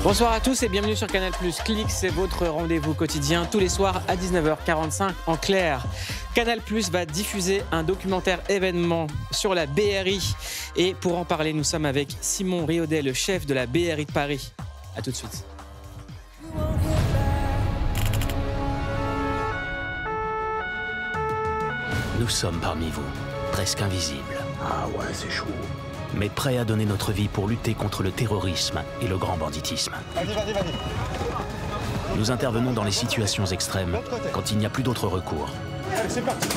Bonsoir à tous et bienvenue sur Canal+. Clic, c'est votre rendez-vous quotidien tous les soirs à 19h45 en clair. Canal+ va diffuser un documentaire événement sur la BRI. Et pour en parler, nous sommes avec Simon Riaudet, le chef de la BRI de Paris. A tout de suite. Nous sommes parmi vous, presque invisibles. Ah ouais, c'est chaud. Mais prêts à donner notre vie pour lutter contre le terrorisme et le grand banditisme. Vas-y. Nous intervenons dans les situations extrêmes quand il n'y a plus d'autre recours. Allez, c'est parti.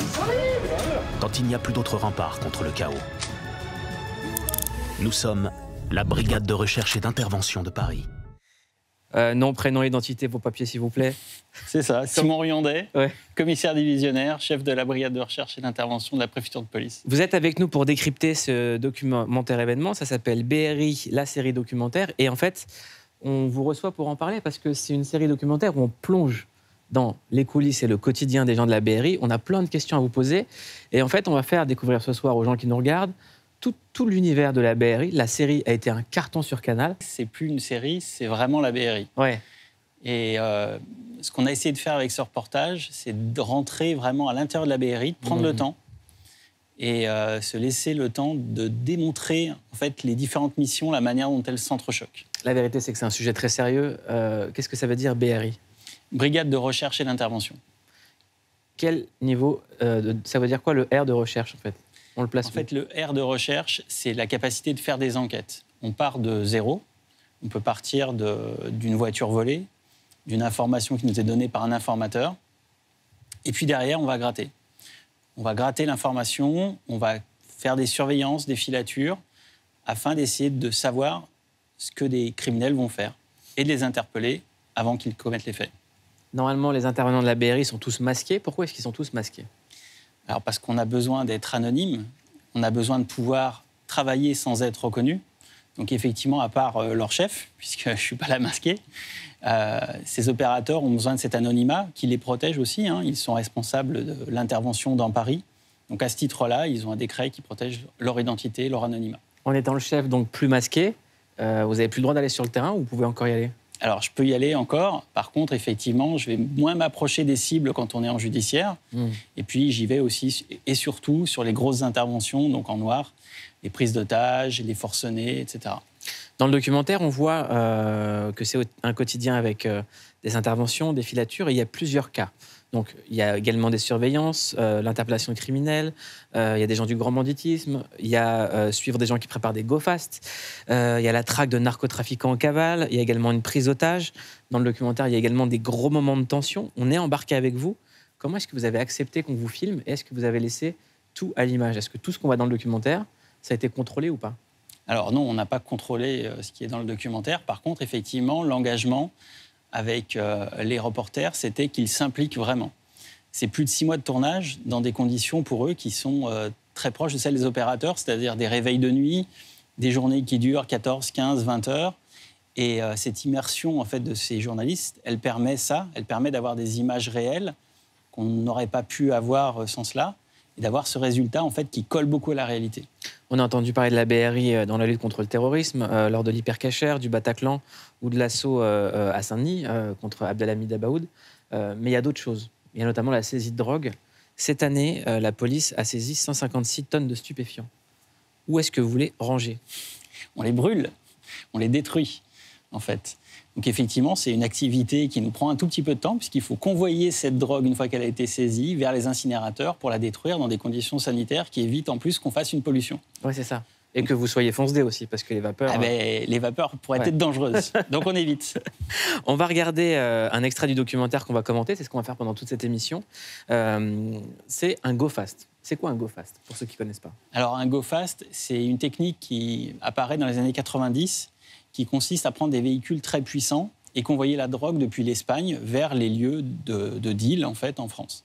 Quand il n'y a plus d'autre rempart contre le chaos. Nous sommes la brigade de recherche et d'intervention de Paris. Nom, prénom, identité, vos papiers s'il vous plaît. C'est ça, Simon Riaudet, Ouais. commissaire divisionnaire, chef de la brigade de recherche et d'intervention de la préfecture de police. Vous êtes avec nous pour décrypter ce documentaire événement. Ça s'appelle BRI, la série documentaire. Et en fait, on vous reçoit pour en parler parce que c'est une série documentaire où on plonge dans les coulisses et le quotidien des gens de la BRI. On a plein de questions à vous poser. Et en fait, on va faire découvrir ce soir aux gens qui nous regardent tout l'univers de la BRI. La série a été un carton sur Canal. C'est plus une série, c'est vraiment la BRI. Ouais. Et ce qu'on a essayé de faire avec ce reportage, c'est de rentrer vraiment à l'intérieur de la BRI, de prendre le temps et se laisser le temps de démontrer en fait les différentes missions, la manière dont elles s'entrechoquent. La vérité, c'est que c'est un sujet très sérieux. Qu'est-ce que ça veut dire BRI? Brigade de recherche et d'intervention. Quel niveau ça veut dire quoi le R de recherche en fait? On le place En fait, le R de recherche, c'est la capacité de faire des enquêtes. On part de zéro. On peut partir d'une voiture volée, d'une information qui nous est donnée par un informateur. Et puis derrière, on va gratter. On va gratter l'information, on va faire des surveillances, des filatures, afin d'essayer de savoir ce que des criminels vont faire et de les interpeller avant qu'ils commettent les faits. Normalement, les intervenants de la BRI sont tous masqués. Pourquoi est-ce qu'ils sont tous masqués? Alors parce qu'on a besoin d'être anonyme, on a besoin de pouvoir travailler sans être reconnu. Donc effectivement, à part leur chef, puisque je ne suis pas là masqué, ces opérateurs ont besoin de cet anonymat qui les protège aussi. Ils sont responsables de l'intervention dans Paris. Donc à ce titre-là, ils ont un décret qui protège leur identité, leur anonymat. En étant le chef, donc plus masqué, vous n'avez plus le droit d'aller sur le terrain ou vous pouvez encore y aller? Alors, je peux y aller encore. Par contre, effectivement, je vais moins m'approcher des cibles quand on est en judiciaire. Et puis, j'y vais aussi et surtout sur les grosses interventions, donc en noir, les prises d'otages, les forcenés, etc. Dans le documentaire, on voit que c'est un quotidien avec des interventions, des filatures, et il y a plusieurs cas. Donc, il y a également des surveillances, l'interpellation criminelle, il y a des gens du grand banditisme, il y a suivre des gens qui préparent des go-fast, il y a la traque de narcotrafiquants en cavale, il y a également une prise d'otage. Dans le documentaire, il y a également des gros moments de tension. On est embarqué avec vous. Comment est-ce que vous avez accepté qu'on vous filme et est-ce que vous avez laissé tout à l'image? Est-ce que tout ce qu'on voit dans le documentaire, ça a été contrôlé ou pas? Alors non, on n'a pas contrôlé ce qui est dans le documentaire. Par contre, effectivement, l'engagement avec les reporters, c'était qu'ils s'impliquent vraiment. C'est plus de 6 mois de tournage dans des conditions pour eux qui sont très proches de celles des opérateurs, c'est-à-dire des réveils de nuit, des journées qui durent 14, 15, 20 heures. Et cette immersion en fait, de ces journalistes, elle permet d'avoir des images réelles qu'on n'aurait pas pu avoir sans cela, et d'avoir ce résultat en fait, qui colle beaucoup à la réalité. On a entendu parler de la BRI dans la lutte contre le terrorisme, lors de l'Hypercacher, du Bataclan ou de l'assaut à Saint-Denis contre Abdelhamid Abaoud. Mais il y a d'autres choses. Il y a notamment la saisie de drogue. Cette année, la police a saisi 156 tonnes de stupéfiants. Où est-ce que vous les rangez? On les brûle, on les détruit, en fait. Donc effectivement, c'est une activité qui nous prend un tout petit peu de temps puisqu'il faut convoyer cette drogue, une fois qu'elle a été saisie, vers les incinérateurs pour la détruire dans des conditions sanitaires qui évitent en plus qu'on fasse une pollution. Oui, c'est ça. Et que vous soyez fonce-dé aussi, parce que les vapeurs... Les vapeurs pourraient être dangereuses, donc on évite. On va regarder un extrait du documentaire qu'on va commenter, c'est ce qu'on va faire pendant toute cette émission. C'est un go-fast. C'est quoi un go-fast, pour ceux qui ne connaissent pas? Alors un go-fast, c'est une technique qui apparaît dans les années 90, qui consiste à prendre des véhicules très puissants et convoyer la drogue depuis l'Espagne vers les lieux de deal, en fait, en France.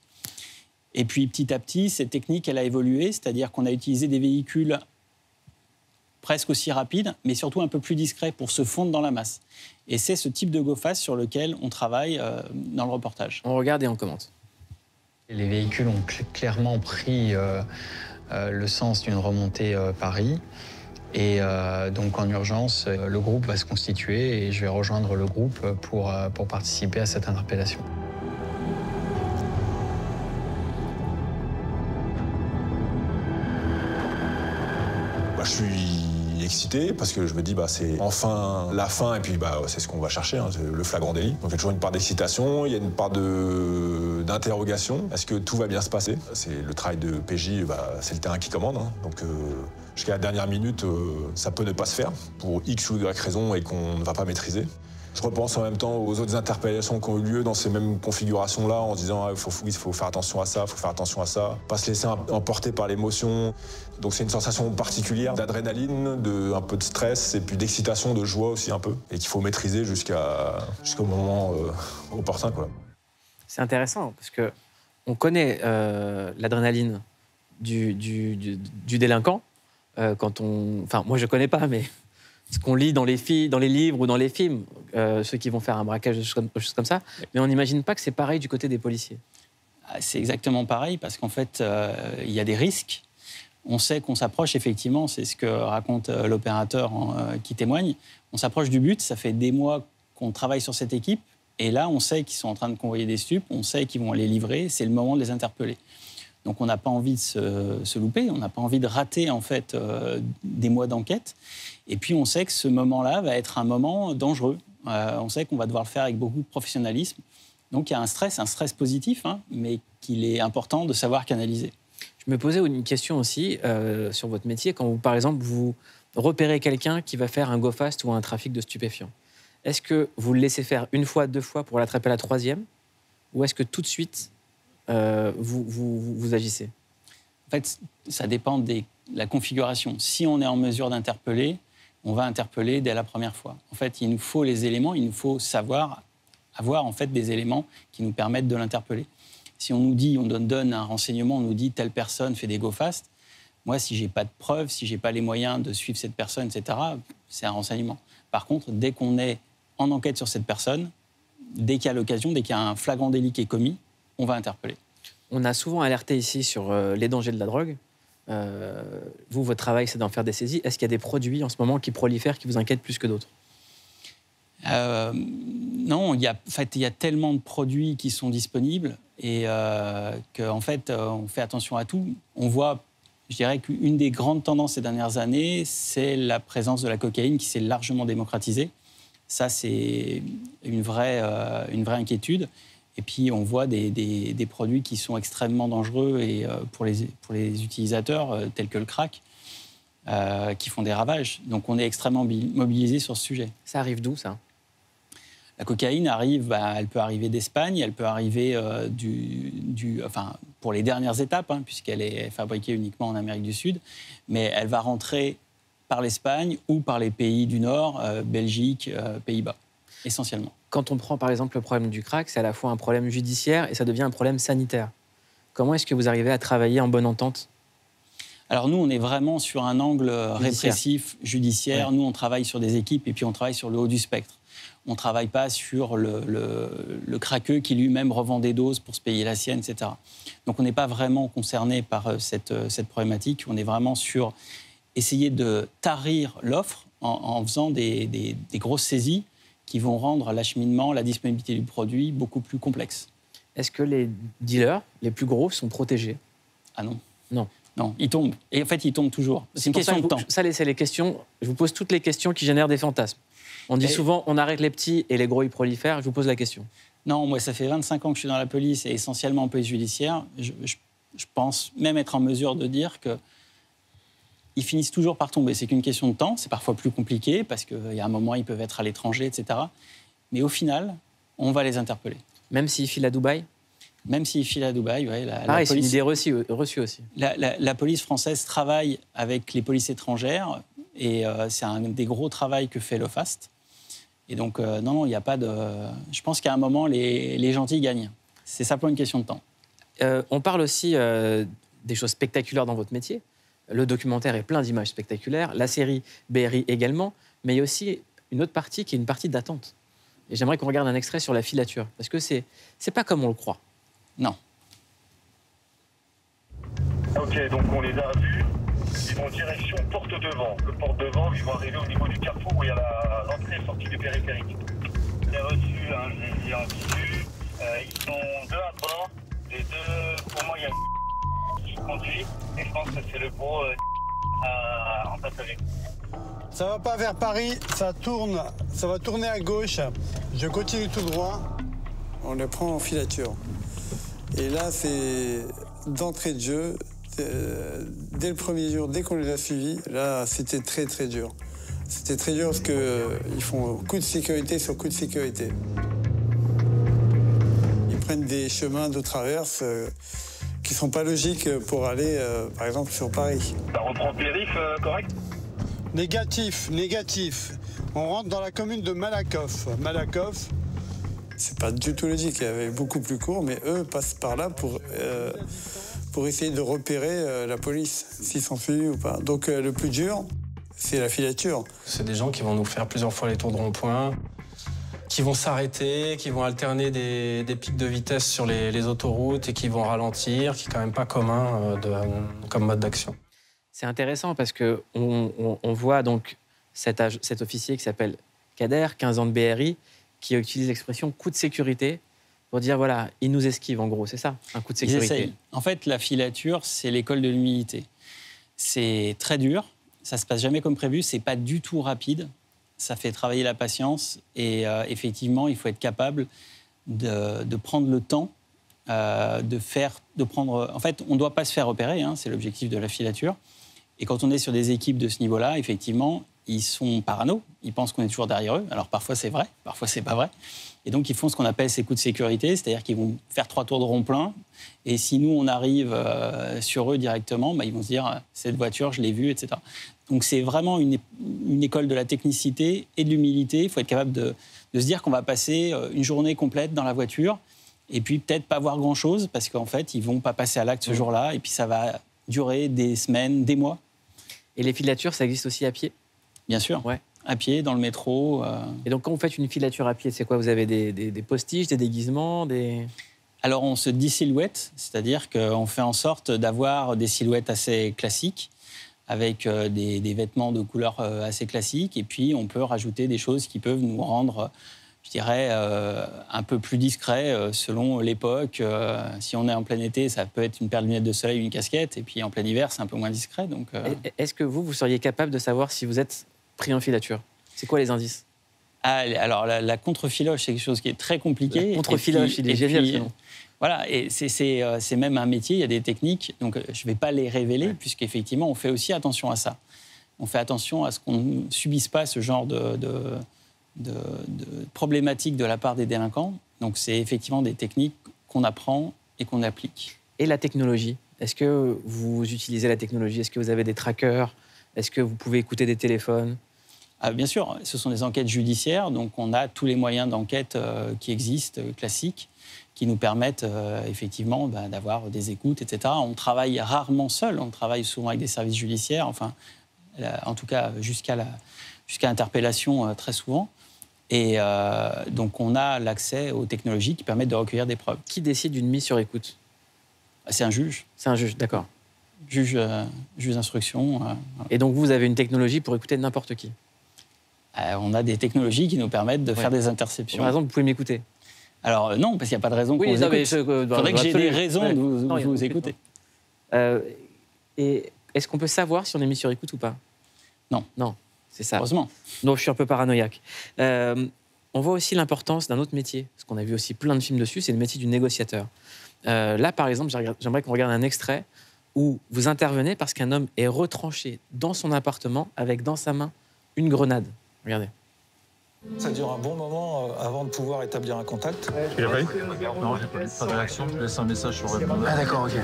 Et puis, petit à petit, cette technique, elle a évolué, c'est-à-dire qu'on a utilisé des véhicules presque aussi rapides, mais surtout un peu plus discrets pour se fondre dans la masse. Et c'est ce type de go-fast sur lequel on travaille dans le reportage. On regarde et on commente. Les véhicules ont clairement pris le sens d'une remontée Paris. Et donc en urgence, le groupe va se constituer et je vais rejoindre le groupe pour participer à cette interpellation. Je suis excité parce que je me dis c'est enfin la fin et puis c'est ce qu'on va chercher, hein, le flagrant délit. Donc il y a toujours une part d'excitation, il y a une part d'interrogation. Est-ce que tout va bien se passer? C'est le travail de PJ, c'est le terrain qui commande. Hein. Donc jusqu'à la dernière minute, ça peut ne pas se faire pour X ou Y raison et qu'on ne va pas maîtriser. Je repense en même temps aux autres interpellations qui ont eu lieu dans ces mêmes configurations-là en se disant il faut faire attention à ça, il faut faire attention à ça, pas se laisser emporter par l'émotion. Donc c'est une sensation particulière d'adrénaline, un peu de stress et puis d'excitation, de joie aussi un peu, et qu'il faut maîtriser jusqu'au moment opportun, quoi. C'est intéressant parce que on connaît l'adrénaline du délinquant moi je connais pas, mais ce qu'on lit dans les livres ou dans les films, ceux qui vont faire un braquage, des choses comme ça, mais on n'imagine pas que c'est pareil du côté des policiers. C'est exactement pareil, parce qu'en fait, il y a des risques. On sait qu'on s'approche, effectivement, c'est ce que raconte l'opérateur qui témoigne, on s'approche du but, ça fait des mois qu'on travaille sur cette équipe, et là, on sait qu'ils sont en train de convoyer des stupes, on sait qu'ils vont les livrer, c'est le moment de les interpeller. Donc on n'a pas envie de se louper, on n'a pas envie de rater en fait des mois d'enquête. Et puis on sait que ce moment-là va être un moment dangereux. On sait qu'on va devoir le faire avec beaucoup de professionnalisme. Donc il y a un stress positif, hein, mais qu'il est important de savoir canaliser. Je me posais une question aussi sur votre métier. Quand vous, par exemple, vous repérez quelqu'un qui va faire un go-fast ou un trafic de stupéfiants, est-ce que vous le laissez faire une fois, deux fois pour l'attraper la troisième? Ou est-ce que tout de suite, vous agissez? En fait, ça dépend de la configuration. Si on est en mesure d'interpeller, on va interpeller dès la première fois. En fait, il nous faut les éléments, il nous faut avoir en fait des éléments qui nous permettent de l'interpeller. Si on nous dit, on donne un renseignement, on nous dit telle personne fait des go-fast, moi, si j'ai pas de preuves, si j'ai pas les moyens de suivre cette personne, etc., c'est un renseignement. Par contre, dès qu'on est en enquête sur cette personne, dès qu'il y a l'occasion, dès qu'il y a un flagrant délit qui est commis, on va interpeller. On a souvent alerté ici sur les dangers de la drogue. Vous, votre travail, c'est d'en faire des saisies. Est-ce qu'il y a des produits en ce moment qui prolifèrent, qui vous inquiètent plus que d'autres? Non, il y a tellement de produits qui sont disponibles et qu'en fait, on fait attention à tout. On voit, je dirais qu'une des grandes tendances ces dernières années, c'est la présence de la cocaïne qui s'est largement démocratisée. Ça, c'est une vraie inquiétude. Et puis, on voit des produits qui sont extrêmement dangereux et, pour les utilisateurs, tels que le crack, qui font des ravages. Donc, on est extrêmement mobilisés sur ce sujet. Ça arrive d'où, ça? La cocaïne arrive, elle peut arriver d'Espagne, elle peut arriver pour les dernières étapes, hein, puisqu'elle est fabriquée uniquement en Amérique du Sud, mais elle va rentrer par l'Espagne ou par les pays du Nord, Belgique, Pays-Bas, essentiellement. Quand on prend par exemple le problème du crack, c'est à la fois un problème judiciaire et ça devient un problème sanitaire. Comment est-ce que vous arrivez à travailler en bonne entente? Alors nous, on est vraiment sur un angle répressif, judiciaire. Ouais. Nous, on travaille sur des équipes et puis on travaille sur le haut du spectre. On ne travaille pas sur le craqueux qui lui-même revend des doses pour se payer la sienne, etc. Donc on n'est pas vraiment concerné par cette problématique. On est vraiment sur essayer de tarir l'offre en faisant des grosses saisies qui vont rendre l'acheminement, la disponibilité du produit beaucoup plus complexe. Est-ce que les dealers, les plus gros, sont protégés? Ah non. Non. Non, ils tombent. Et en fait, ils tombent toujours. C'est une question de temps. Ça, c'est les questions. Je vous pose toutes les questions qui génèrent des fantasmes. On dit souvent, on arrête les petits et les gros, ils prolifèrent. Je vous pose la question. Non, moi, ça fait 25 ans que je suis dans la police et essentiellement en police judiciaire. Je pense même être en mesure de dire que ils finissent toujours par tomber. C'est qu'une question de temps. C'est parfois plus compliqué parce qu'il y a un moment, ils peuvent être à l'étranger, etc. Mais au final, on va les interpeller. Même s'ils filent à Dubaï? Même s'ils filent à Dubaï, oui. C'est une idée reçue aussi. La police française travaille avec les polices étrangères et c'est un des gros travaux que fait l'OFAST. Et donc, non, il n'y a pas de... Je pense qu'à un moment, les gentils gagnent. C'est simplement une question de temps. On parle aussi des choses spectaculaires dans votre métier. Le documentaire est plein d'images spectaculaires, la série BRI également, mais il y a aussi une autre partie qui est une partie d'attente. Et j'aimerais qu'on regarde un extrait sur la filature, parce que c'est pas comme on le croit. Non. Ok, donc on les a vus. vont direction porte devant. Le porte devant, ils vont arriver au niveau du carrefour où il y a l'entrée et sortie du périphérique. J'ai reçu, hein, je les ai en visu. Ils sont 2 à bord. Les deux, pour moi, il y a qui conduit. Et je pense que c'est le gros en passager. Ça va pas vers Paris, ça va tourner à gauche. Je continue tout droit. On les prend en filature. Et là, c'est d'entrée de jeu. Dès le premier jour, dès qu'on les a suivis, là, c'était très, très dur. C'était très dur parce qu'ils font coup de sécurité sur coup de sécurité. Ils prennent des chemins de traverse qui ne sont pas logiques pour aller, par exemple, sur Paris. Ça reprend périph, correct? Négatif. On rentre dans la commune de Malakoff. Malakoff, c'est pas du tout logique. Il y avait beaucoup plus court, mais eux passent par là pour essayer de repérer la police, s'ils sont suivis ou pas. Donc le plus dur, c'est la filature. C'est des gens qui vont nous faire plusieurs fois les tours de rond-point, qui vont s'arrêter, qui vont alterner des pics de vitesse sur les autoroutes et qui vont ralentir, qui est quand même pas commun comme mode d'action. C'est intéressant parce qu'on voit donc cet officier qui s'appelle Kader, 15 ans de BRI, qui utilise l'expression coup de sécurité pour dire, voilà, il nous esquive en gros, c'est ça, un coup de sécurité. En fait, la filature, c'est l'école de l'humilité. C'est très dur, ça se passe jamais comme prévu, c'est pas du tout rapide, ça fait travailler la patience et effectivement, il faut être capable de prendre le temps, En fait, on ne doit pas se faire repérer, hein, c'est l'objectif de la filature. Et quand on est sur des équipes de ce niveau-là, effectivement, ils sont parano, ils pensent qu'on est toujours derrière eux. Alors parfois c'est vrai, parfois c'est pas vrai. Et donc ils font ce qu'on appelle ces coups de sécurité, c'est-à-dire qu'ils vont faire 3 tours de rond-plein. Et si nous on arrive sur eux directement, bah, ils vont se dire cette voiture, je l'ai vue, etc. Donc c'est vraiment une école de la technicité et de l'humilité. Il faut être capable de se dire qu'on va passer une journée complète dans la voiture et puis peut-être pas voir grand-chose parce qu'en fait ils vont pas passer à l'acte ce jour-là et puis ça va durer des semaines, des mois. Et les filatures, ça existe aussi à pied? Bien sûr, ouais. À pied, dans le métro. Et donc, quand vous faites une filature à pied, c'est quoi? Vous avez des postiches, des déguisements, Alors, on se dit silhouette, c'est-à-dire qu'on fait en sorte d'avoir des silhouettes assez classiques, avec des vêtements de couleur assez classiques, et puis on peut rajouter des choses qui peuvent nous rendre, je dirais, un peu plus discrets selon l'époque. Si on est en plein été, ça peut être une paire de lunettes de soleil ou une casquette, et puis en plein hiver, c'est un peu moins discret. Donc, Est-ce que vous seriez capable de savoir si vous êtes pris en filature? C'est quoi les indices? Alors, la contre-filoche, c'est quelque chose qui est très compliqué. La contre-filoche, il est génial, ce nom. Voilà, et c'est même un métier, il y a des techniques, donc je ne vais pas les révéler, puisqu'effectivement, on fait aussi attention à ça. On fait attention à ce qu'on ne subisse pas ce genre de problématiques de la part des délinquants. Donc, c'est effectivement des techniques qu'on apprend et qu'on applique. Et la technologie? Est-ce que vous utilisez la technologie? Est-ce que vous avez des trackers? Est-ce que vous pouvez écouter des téléphones? Bien sûr, ce sont des enquêtes judiciaires, donc on a tous les moyens d'enquête qui existent, classiques, qui nous permettent effectivement d'avoir des écoutes, etc. On travaille rarement seul, on travaille souvent avec des services judiciaires, enfin, en tout cas jusqu'à interpellation très souvent. Et donc on a l'accès aux technologies qui permettent de recueillir des preuves. Qui décide d'une mise sur écoute? C'est un juge. C'est un juge, d'accord. Juge d'instruction. Et donc vous avez une technologie pour écouter n'importe qui? On a des technologies qui nous permettent de faire des interceptions. Par exemple, vous pouvez m'écouter? Alors non, parce qu'il n'y a pas de raison qu'on vous écoute. Il faudrait que j'ai des raisons de vous écouter. Et est-ce qu'on peut savoir si on est mis sur écoute ou pas? Non. Non, c'est ça. Heureusement. Donc je suis un peu paranoïaque. On voit aussi l'importance d'un autre métier, parce qu'on a vu aussi plein de films dessus, c'est le métier du négociateur. Là, par exemple, j'aimerais qu'on regarde un extrait où vous intervenez parce qu'un homme est retranché dans son appartement avec dans sa main une grenade. Regardez. Ça dure un bon moment avant de pouvoir établir un contact. Tu l'as pas eu? Non, j'ai pas eu. Pas de réaction. Je laisse un message sur répondeur. Ah d'accord, ok.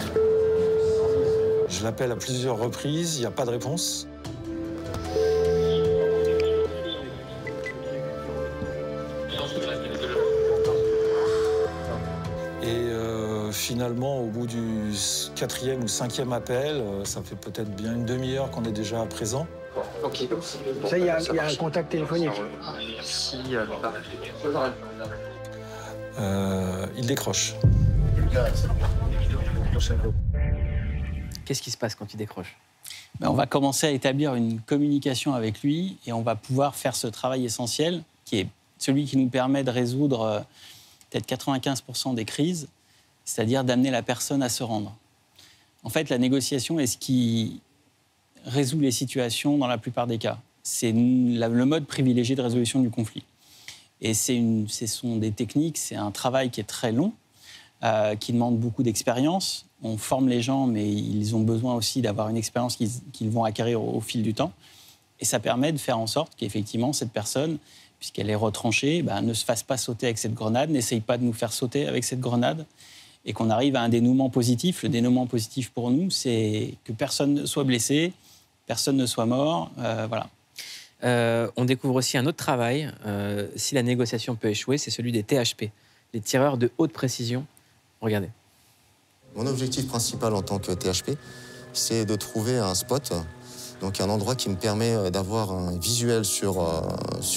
Je l'appelle à plusieurs reprises, il n'y a pas de réponse. Et finalement, au bout du 4e ou 5e appel, ça fait peut-être bien une demi-heure qu'on est déjà présent. Ok. Ça, il y a un contact téléphonique. Il décroche. Qu'est-ce qui se passe quand il décroche? On va commencer à établir une communication avec lui et on va pouvoir faire ce travail essentiel qui est celui qui nous permet de résoudre peut-être 95% des crises, c'est-à-dire d'amener la personne à se rendre. En fait, la négociation est ce qui résout les situations dans la plupart des cas. C'est le mode privilégié de résolution du conflit. Et ce sont des techniques, c'est un travail qui est très long, qui demande beaucoup d'expérience. On forme les gens, mais ils ont besoin aussi d'avoir une expérience qu'ils vont acquérir au fil du temps. Et ça permet de faire en sorte qu'effectivement, cette personne, puisqu'elle est retranchée, ne se fasse pas sauter avec cette grenade, n'essaye pas de nous faire sauter avec cette grenade, et qu'on arrive à un dénouement positif. Le dénouement positif pour nous, c'est que personne ne soit blessé, personne ne soit mort, voilà. On découvre aussi un autre travail, si la négociation peut échouer, c'est celui des THP, les tireurs de haute précision. Regardez. Mon objectif principal en tant que THP, c'est de trouver un spot, donc un endroit qui me permet d'avoir un visuel sur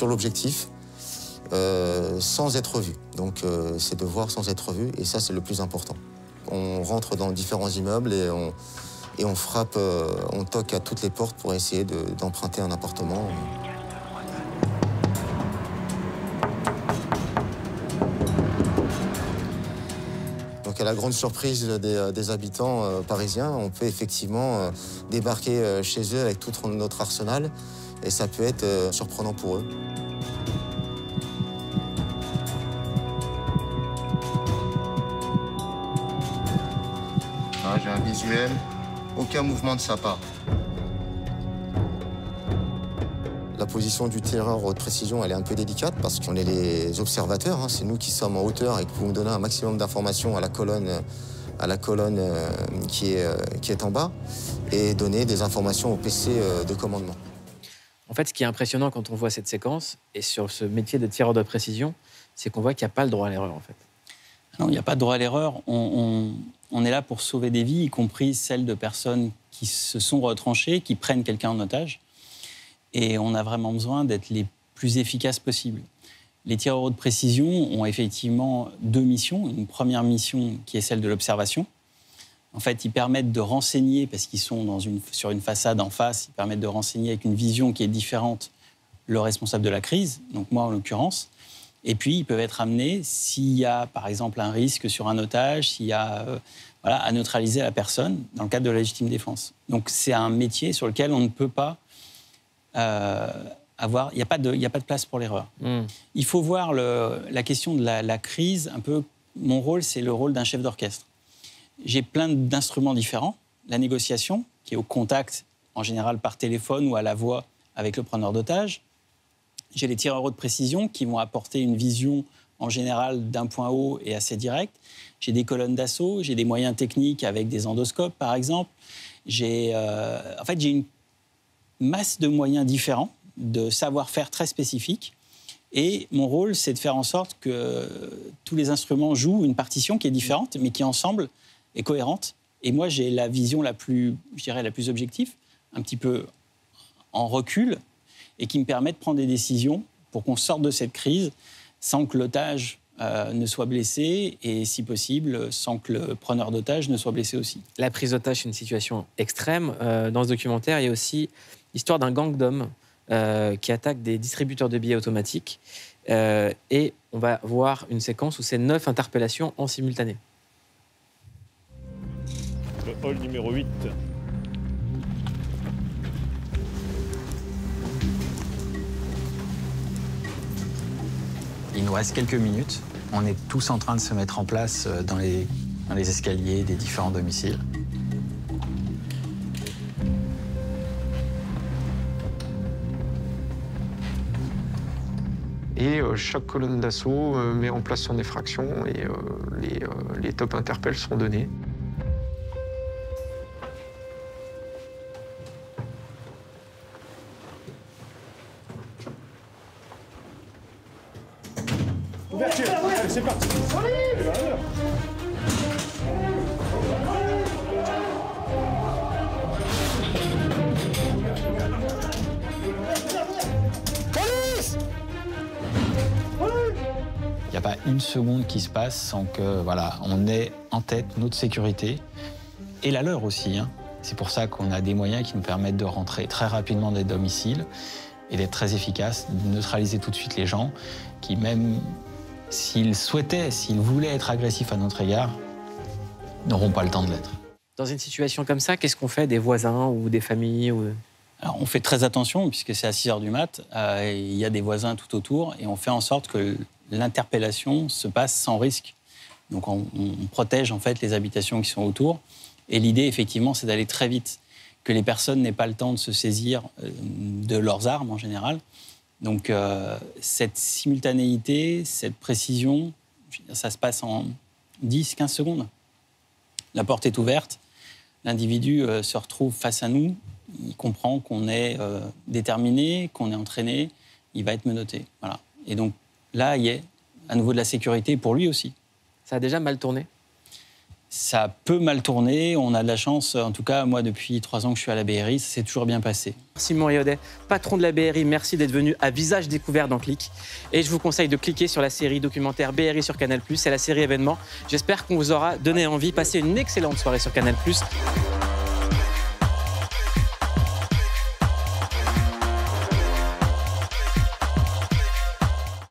l'objectif sans être vu. Donc c'est de voir sans être vu, et ça c'est le plus important. On rentre dans différents immeubles et on frappe, on toque à toutes les portes pour essayer d'emprunter un appartement. Donc à la grande surprise des habitants parisiens, on peut effectivement débarquer chez eux avec tout notre arsenal, et ça peut être surprenant pour eux. Ah, j'ai un visuel. Aucun mouvement de sa part. La position du tireur haute précision, elle est un peu délicate parce qu'on est les observateurs. Hein. C'est nous qui sommes en hauteur et qui pouvons donner un maximum d'informations à la colonne qui est en bas, et donner des informations au PC de commandement. En fait, ce qui est impressionnant quand on voit cette séquence, et sur ce métier de tireur de précision, c'est qu'on voit qu'il n'y a pas le droit à l'erreur, en fait. Non, il n'y a pas de droit à l'erreur. On est là pour sauver des vies, y compris celles de personnes qui se sont retranchées, qui prennent quelqu'un en otage. Et on a vraiment besoin d'être les plus efficaces possibles. Les tireurs haute précision ont effectivement deux missions. Une première mission qui est celle de l'observation. En fait, ils permettent de renseigner, parce qu'ils sont sur une façade en face, ils permettent de renseigner avec une vision qui est différente le responsable de la crise, donc moi en l'occurrence. Et puis, ils peuvent être amenés, s'il y a, par exemple, un risque sur un otage, s'il y a, à neutraliser la personne dans le cadre de la légitime défense. Donc, c'est un métier sur lequel on ne peut pas avoir... Il n'y a pas de place pour l'erreur. Il faut voir la question de la crise, un peu... Mon rôle, c'est le rôle d'un chef d'orchestre. J'ai plein d'instruments différents. La négociation, qui est au contact, en général par téléphone ou à la voix, avec le preneur d'otage. J'ai les tireurs haute précision qui vont apporter une vision en général d'un point haut et assez direct. J'ai des colonnes d'assaut, j'ai des moyens techniques avec des endoscopes par exemple. J'ai une masse de moyens différents, de savoir-faire très spécifiques. Et mon rôle, c'est de faire en sorte que tous les instruments jouent une partition qui est différente, mais qui ensemble est cohérente. Et moi, j'ai la vision la plus objective, un petit peu en recul, et qui me permet de prendre des décisions pour qu'on sorte de cette crise sans que l'otage ne soit blessé et, si possible, sans que le preneur d'otage ne soit blessé aussi. La prise d'otage, c'est une situation extrême. Dans ce documentaire, il y a aussi l'histoire d'un gang d'hommes qui attaque des distributeurs de billets automatiques. Et on va voir une séquence où c'est 9 interpellations en simultané. Le hall numéro 8. Il nous reste quelques minutes. On est tous en train de se mettre en place dans les escaliers des différents domiciles. Et chaque colonne d'assaut met en place son effraction et les top interpels sont donnés. Ouverture, allez, c'est parti. Police! Il n'y a pas une seconde qui se passe sans que, on ait en tête notre sécurité et la leur aussi. C'est pour ça qu'on a des moyens qui nous permettent de rentrer très rapidement des domiciles et d'être très efficaces, de neutraliser tout de suite les gens qui, même s'ils souhaitaient, s'ils voulaient être agressifs à notre égard, n'auront pas le temps de l'être. Dans une situation comme ça, qu'est-ce qu'on fait des voisins ou des familles ou... Alors, on fait très attention, puisque c'est à 6 h du mat', il y a des voisins tout autour, et on fait en sorte que l'interpellation se passe sans risque. Donc on protège en fait les habitations qui sont autour. Et l'idée, effectivement, c'est d'aller très vite, que les personnes n'aient pas le temps de se saisir de leurs armes en général. Donc cette simultanéité, cette précision, je veux dire, ça se passe en 10-15 secondes. La porte est ouverte, l'individu se retrouve face à nous, il comprend qu'on est déterminé, qu'on est entraîné, il va être menotté. Voilà. Et donc là, il y a à nouveau de la sécurité pour lui aussi. Ça a déjà mal tourné? Ça peut mal tourner, on a de la chance. En tout cas, moi, depuis 3 ans que je suis à la BRI, ça s'est toujours bien passé. Simon Riaudet, patron de la BRI, merci d'être venu à visage découvert dans Click. Et je vous conseille de cliquer sur la série documentaire BRI sur Canal+, c'est la série événement. J'espère qu'on vous aura donné envie. Passez une excellente soirée sur Canal+.